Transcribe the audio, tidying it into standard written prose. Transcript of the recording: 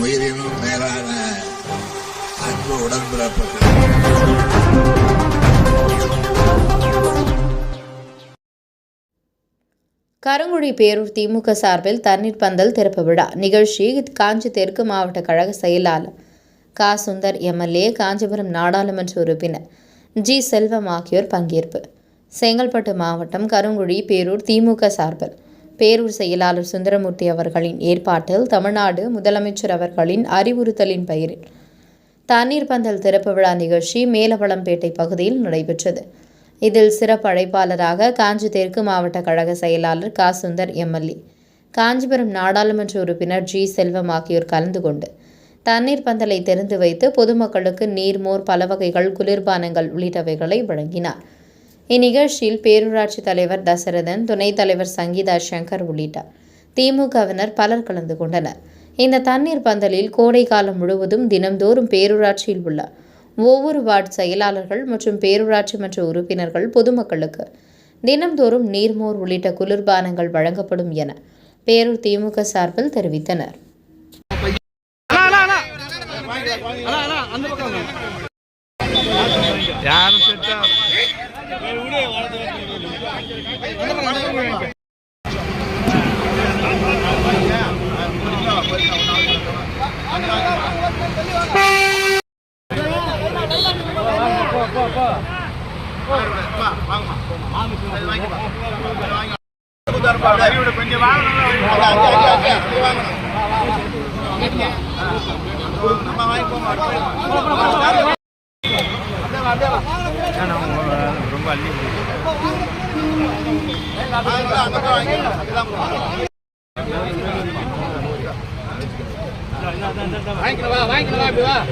உயிரினும் மேலான அன்பு உடன்பிறப்புகள். கருங்குழி பேரூர் திமுக சார்பில் தண்ணீர் பந்தல் திறப்பு விழா நிகழ்ச்சி காஞ்சி தெற்கு மாவட்ட கழக செயலாளர் கா. சுந்தர் எம்எல்ஏ, காஞ்சிபுரம் நாடாளுமன்ற உறுப்பினர் ஜி. செல்வம் ஆகியோர் பங்கேற்பு. செங்கல்பட்டு மாவட்டம் கருங்குழி பேரூர் திமுக சார்பில் பேரூர் செயலாளர் சுந்தரமூர்த்தி அவர்களின் ஏற்பாட்டில் தமிழ்நாடு முதலமைச்சர் அவர்களின் அறிவுறுத்தலின் பெயரில் தண்ணீர் பந்தல் திறப்பு விழா நிகழ்ச்சி மேலவளம்பேட்டை பகுதியில் நடைபெற்றது. இதில் சிறப்பு அழைப்பாளராக காஞ்சி தெற்கு மாவட்ட கழக செயலாளர் கா. சுந்தர் எம்எல்ஏ, காஞ்சிபுரம் நாடாளுமன்ற உறுப்பினர் ஜி. செல்வம் ஆகியோர் கலந்து கொண்டு தண்ணீர் பந்தலை திறந்து வைத்து பொதுமக்களுக்கு நீர்மோர், பல வகைகள், குளிர்பானங்கள் உள்ளிட்டவைகளை வழங்கினார். இந்நிகழ்ச்சியில் பேரூராட்சி தலைவர் தசரதன், துணைத் தலைவர் சங்கீதா சங்கர் உள்ளிட்ட திமுகவினர் பலர் கலந்து கொண்டனர். இந்த தண்ணீர் பந்தலில் கோடை காலம் முழுவதும் தினம்தோறும் பேரூராட்சியில் உள்ள ஒவ்வொரு வார்டு செயலாளர்கள் மற்றும் பேரூராட்சி மன்ற உறுப்பினர்கள் பொதுமக்களுக்கு தினம்தோறும் நீர்மோர் உள்ளிட்ட குளிர்பானங்கள் வழங்கப்படும் என பேரூர் திமுக சார்பில் தெரிவித்தனர். ரொம்ப அள்ளி வாங்கிக்கலாம்.